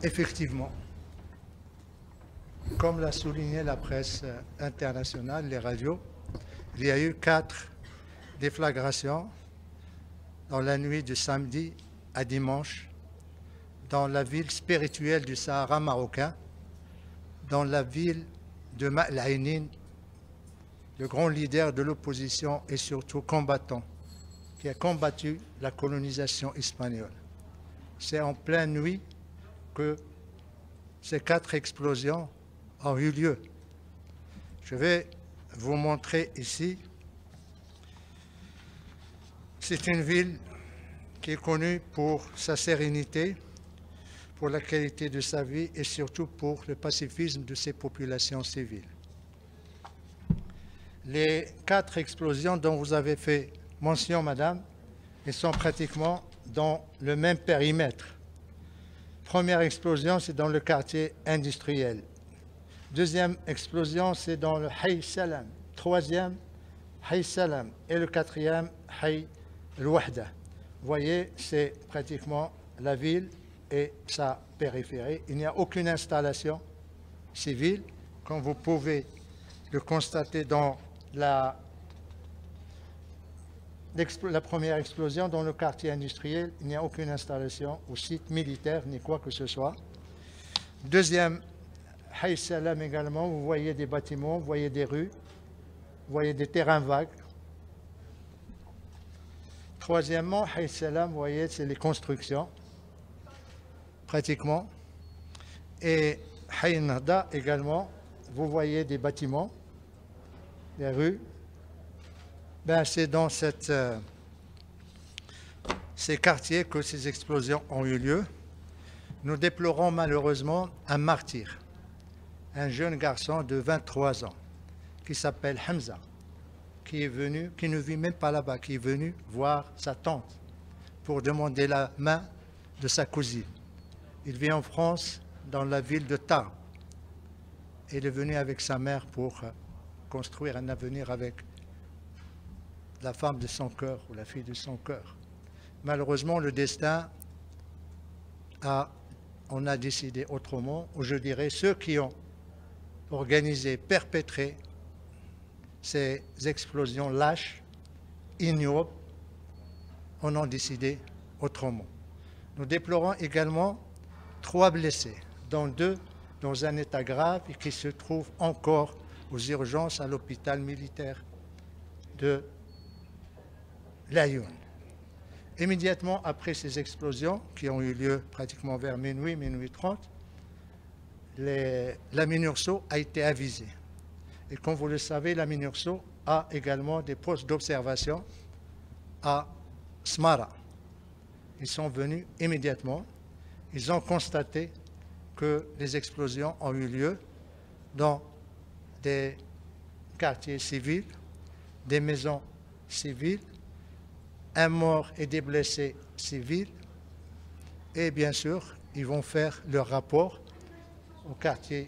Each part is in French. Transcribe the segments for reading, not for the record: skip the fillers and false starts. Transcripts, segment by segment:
Effectivement, comme l'a souligné la presse internationale, les radios, il y a eu 4 déflagrations dans la nuit de samedi à dimanche dans la ville spirituelle du Sahara marocain, dans la ville de Ma'al-Ainin, le grand leader de l'opposition et surtout combattant, qui a combattu la colonisation espagnole. C'est en pleine nuit que ces 4 explosions ont eu lieu. Je vais vous montrer ici. C'est une ville qui est connue pour sa sérénité, pour la qualité de sa vie et surtout pour le pacifisme de ses populations civiles. Les 4 explosions dont vous avez fait mention, madame, elles sont pratiquement dans le même périmètre. Première explosion, c'est dans le quartier industriel. Deuxième explosion, c'est dans le Hay Salam. Troisième, Hay Salam. Et le quatrième, Hay El-Wahda. Vous voyez, c'est pratiquement la ville et sa périphérie. Il n'y a aucune installation civile, comme vous pouvez le constater dans la première explosion dans le quartier industriel. Il n'y a aucune installation ou site militaire ni quoi que ce soit. Deuxième, Hay Salam également, vous voyez des bâtiments, vous voyez des rues, vous voyez des terrains vagues. Troisièmement, Hay Salam, vous voyez, c'est les constructions, pratiquement. Et Hay Nahda également, vous voyez des bâtiments, des rues. Ben, c'est dans ces quartiers que ces explosions ont eu lieu. Nous déplorons malheureusement un martyr, un jeune garçon de 23 ans qui s'appelle Hamza, qui ne vit même pas là-bas, qui est venu voir sa tante pour demander la main de sa cousine. Il vit en France, dans la ville de Tarbes. Il est venu avec sa mère pour construire un avenir avec la femme de son cœur ou la fille de son cœur. Malheureusement, le destin on a décidé autrement, ou je dirais ceux qui ont organisé, perpétré ces explosions lâches, ignobles, on a décidé autrement. Nous déplorons également 3 blessés, dont 2 dans un état grave et qui se trouvent encore aux urgences à l'hôpital militaire de Laayoune. Immédiatement après ces explosions, qui ont eu lieu pratiquement vers minuit, minuit 30, la MINURSO a été avisée. Et comme vous le savez, la MINURSO a également des postes d'observation à Smara. Ils sont venus immédiatement. Ils ont constaté que les explosions ont eu lieu dans des quartiers civils, des maisons civiles, un mort et des blessés civils. Et bien sûr, ils vont faire leur rapport au quartier,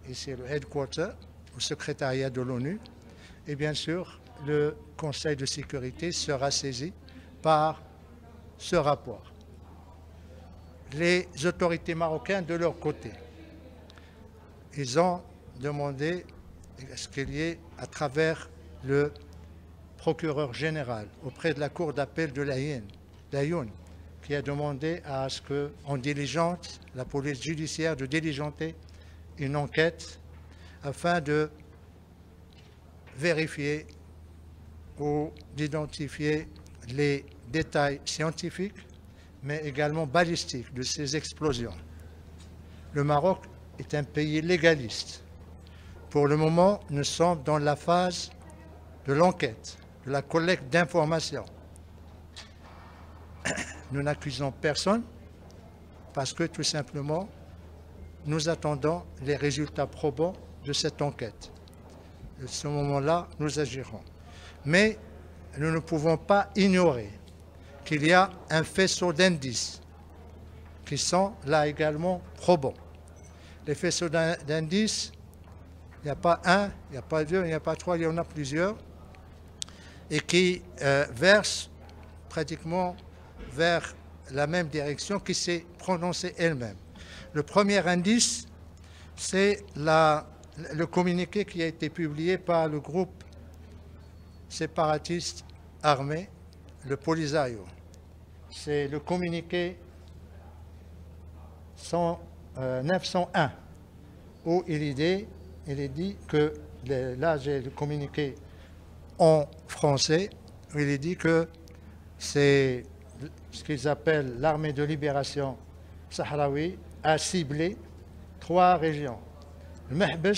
ici le headquarter, au secrétariat de l'ONU. Et bien sûr, le Conseil de sécurité sera saisi par ce rapport. Les autorités marocaines, de leur côté, ils ont demandé à ce qu'il y ait, à travers le procureur général, auprès de la cour d'appel de Laayoune, qui a demandé à ce qu'on diligente, la police judiciaire de diligenter une enquête afin de vérifier ou d'identifier les détails scientifiques, mais également balistiques de ces explosions. Le Maroc est un pays légaliste. Pour le moment, nous sommes dans la phase de l'enquête, de la collecte d'informations. Nous n'accusons personne parce que tout simplement, nous attendons les résultats probants de cette enquête. À ce moment-là, nous agirons. Mais nous ne pouvons pas ignorer qu'il y a un faisceau d'indices qui sont là également probants. Les faisceaux d'indices, il n'y a pas un, il n'y a pas deux, il n'y a pas trois, il y en a plusieurs, et qui versent pratiquement vers la même direction qui s'est prononcée elle-même. Le premier indice, c'est le communiqué qui a été publié par le groupe séparatiste armé, le Polisario. C'est le communiqué 901, où il est dit que, là j'ai le communiqué en français, où il est dit que c'est ce qu'ils appellent l'armée de libération sahraoui a ciblé 3 régions. Le Mehbes,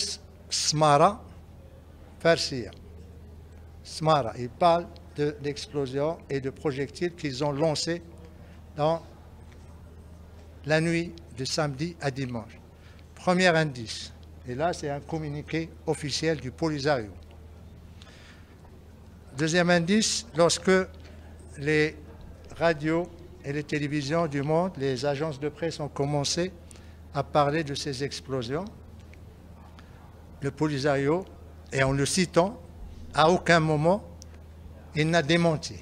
Smara, Farsiya. Smara, il parle de l'explosion et de projectiles qu'ils ont lancés dans la nuit de samedi à dimanche. Premier indice. Et là, c'est un communiqué officiel du Polisario. Deuxième indice, lorsque les radios et les télévisions du monde, les agences de presse ont commencé à parler de ces explosions, le Polisario, et en le citant, à aucun moment, il n'a démenti.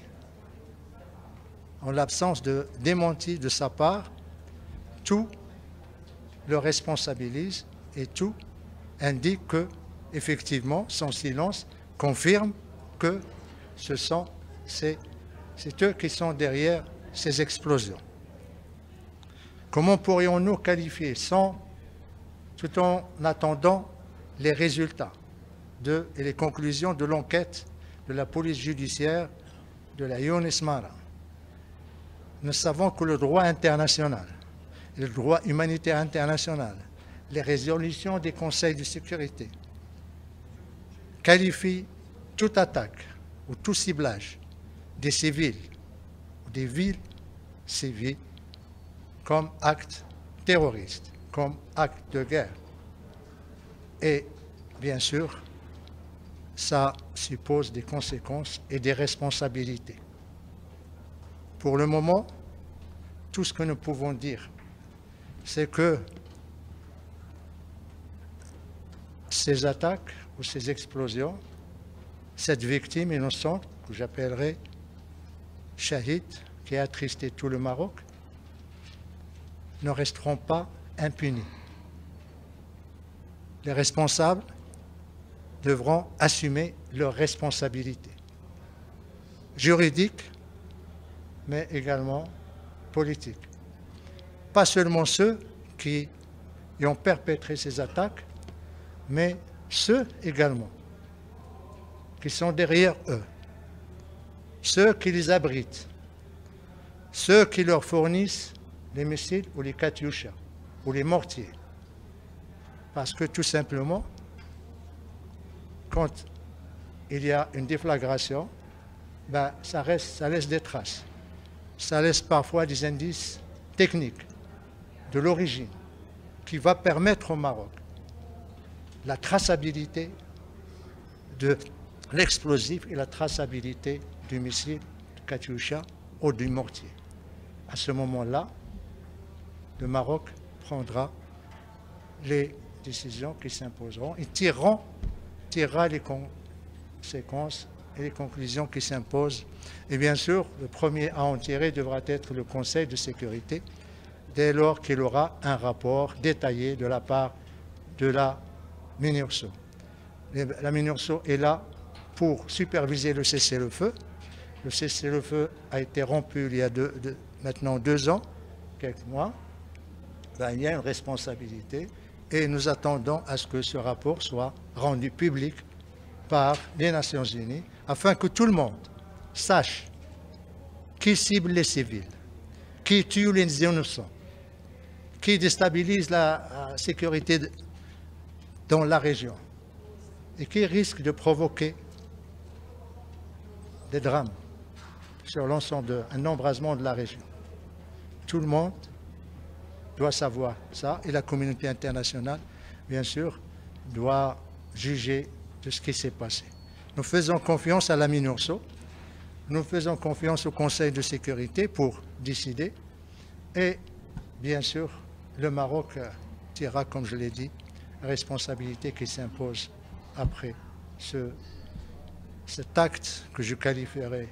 En l'absence de démenti de sa part, tout le responsabilise et tout indique que, effectivement, son silence confirme que c'est eux qui sont derrière ces explosions. Comment pourrions-nous qualifier tout en attendant les résultats et les conclusions de l'enquête de la police judiciaire de la Younes Mara? Nous savons que le droit international, le droit humanitaire international, les résolutions des conseils de sécurité qualifient toute attaque ou tout ciblage des civils ou des villes civiles comme acte terroriste, comme acte de guerre. Et bien sûr, ça suppose des conséquences et des responsabilités. Pour le moment, tout ce que nous pouvons dire, c'est que ces attaques ou ces explosions, cette victime innocente, que j'appellerai Shahid, qui a attristé tout le Maroc, ne resteront pas impunis. Les responsables devront assumer leurs responsabilités juridiques, mais également politiques. Pas seulement ceux qui ont perpétré ces attaques, mais ceux également qui sont derrière eux, ceux qui les abritent, ceux qui leur fournissent les missiles ou les katyusha ou les mortiers. Parce que tout simplement, quand il y a une déflagration, ça laisse des traces. Ça laisse parfois des indices techniques de l'origine qui va permettre au Maroc la traçabilité de l'explosif et la traçabilité du missile, du katyusha ou du mortier. À ce moment-là, le Maroc prendra les décisions qui s'imposeront et tirera les conséquences et les conclusions qui s'imposent. Et bien sûr, le premier à en tirer devra être le Conseil de sécurité, dès lors qu'il aura un rapport détaillé de la part de la MINURSO. La MINURSO est là pour superviser le cessez-le-feu. Le cessez-le-feu a été rompu il y a maintenant 2 ans, quelques mois. Il y a une responsabilité et nous attendons à ce que ce rapport soit rendu public par les Nations Unies afin que tout le monde sache qui cible les civils, qui tue les innocents, qui déstabilise la sécurité dans la région et qui risque de provoquer des drames sur l'ensemble d'un embrasement de la région. Tout le monde doit savoir ça et la communauté internationale, bien sûr, doit juger de ce qui s'est passé. Nous faisons confiance à la MINURSO, nous faisons confiance au Conseil de sécurité pour décider et, bien sûr, le Maroc tirera, comme je l'ai dit, la responsabilité qui s'impose après cet acte que je qualifierais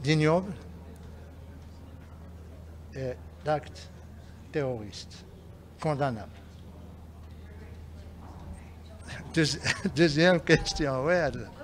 d'ignoble et d'acte terroriste. condamnable. Deuxième question, oui, Adla.